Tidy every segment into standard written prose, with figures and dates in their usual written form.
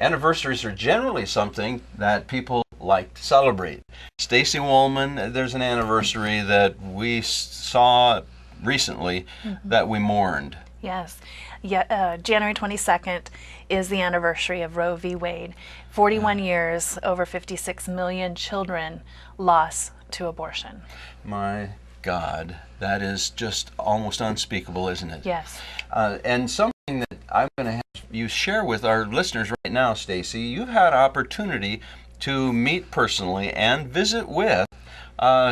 anniversaries are generally something that people like to celebrate. Stacy Woolman, there's an anniversary that we saw recently that we mourned. Yes. Yeah, January 22nd is the anniversary of Roe v. Wade. 41 years, over 56 million children lost to abortion. My God, that is just almost unspeakable, isn't it? Yes. And something that I'm going to have you share with our listeners right now, Stacy, you've had opportunity to meet personally and visit with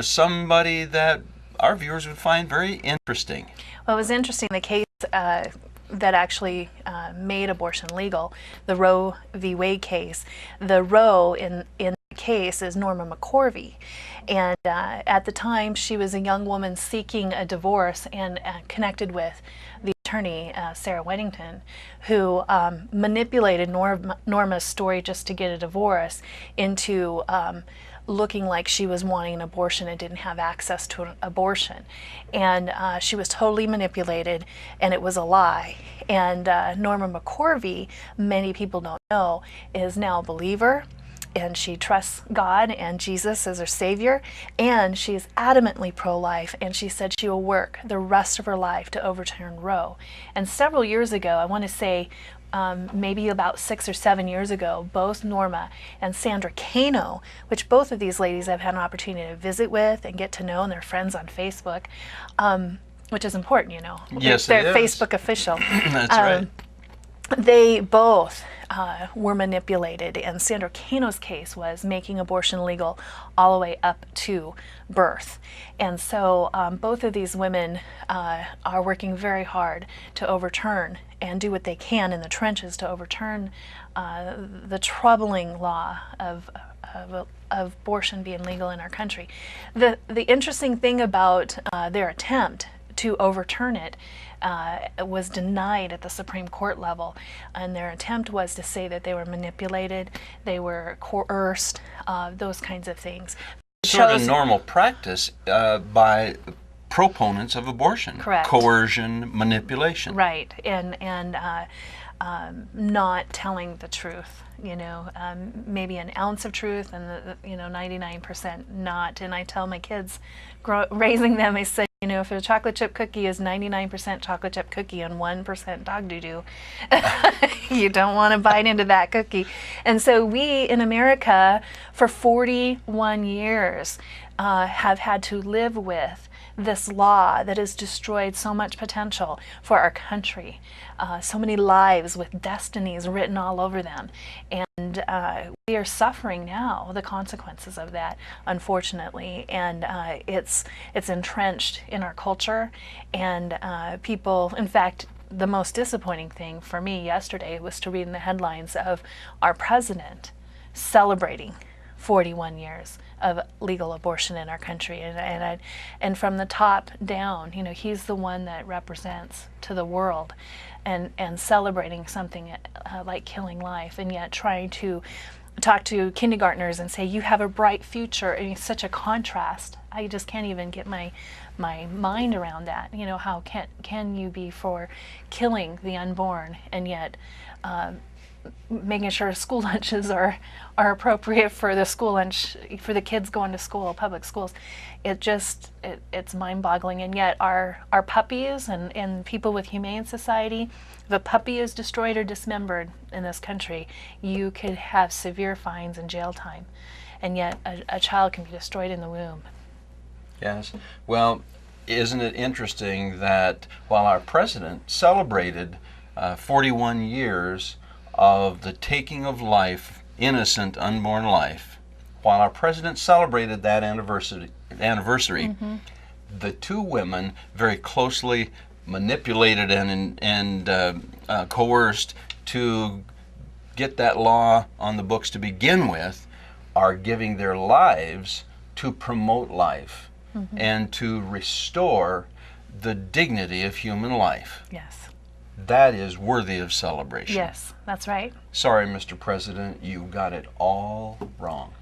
somebody that our viewers would find very interesting. Well, it was interesting, the case that actually made abortion legal, the Roe v. Wade case. The Roe in the case is Norma McCorvey. And at the time, she was a young woman seeking a divorce and connected with the attorney, Sarah Weddington, who manipulated Norma's story just to get a divorce into looking like she was wanting an abortion and didn't have access to an abortion. And she was totally manipulated, and it was a lie. And Norma McCorvey, many people don't know, is now a believer, and she trusts God and Jesus as her Savior, and she is adamantly pro-life, and she said she will work the rest of her life to overturn Roe. And several years ago, I want to say maybe about 6 or 7 years ago, both Norma and Sandra Cano, which both of these ladies I've had an opportunity to visit with and get to know, and they're friends on Facebook, which is important, you know. Yes, they're it is. Facebook official. That's right. They both were manipulated, and Sandra Cano's case was making abortion legal all the way up to birth. And so both of these women are working very hard to overturn and do what they can in the trenches to overturn the troubling law of abortion being legal in our country. The interesting thing about their attempt to overturn it was denied at the Supreme Court level, and their attempt was to say that they were manipulated, they were coerced, those kinds of things. Sort of normal practice by proponents of abortion. Correct. Coercion, manipulation. Right, and not telling the truth, you know, maybe an ounce of truth and, 99% not. And I tell my kids, raising them, I say, you know, if a chocolate chip cookie is 99% chocolate chip cookie and 1% dog doo-doo, you don't want to bite into that cookie. And so we in America for 41 years have had to live with this law that has destroyed so much potential for our country, so many lives with destinies written all over them. And we are suffering now the consequences of that, unfortunately. And it's entrenched in our culture. And people, in fact, the most disappointing thing for me yesterday was to read in the headlines of our president celebrating 41 years of legal abortion in our country, and from the top down, you know, he's the one that represents to the world, and celebrating something like killing life, and yet trying to talk to kindergartners and say you have a bright future. And it's such a contrast. I just can't even get my mind around that. You know, how can you be for killing the unborn and yet making sure school lunches are appropriate for the school lunch for the kids going to school, public schools? It's mind-boggling. And yet our puppies and people with Humane Society, if a puppy is destroyed or dismembered in this country, you could have severe fines and jail time, and yet a child can be destroyed in the womb. Yes. Well, isn't it interesting that while our president celebrated 41 years of the taking of life, innocent unborn life, while our president celebrated that anniversary, the two women very closely manipulated and coerced to get that law on the books to begin with, are giving their lives to promote life and to restore the dignity of human life. Yes. That is worthy of celebration. Yes, that's right. Sorry, Mr. President, you got it all wrong.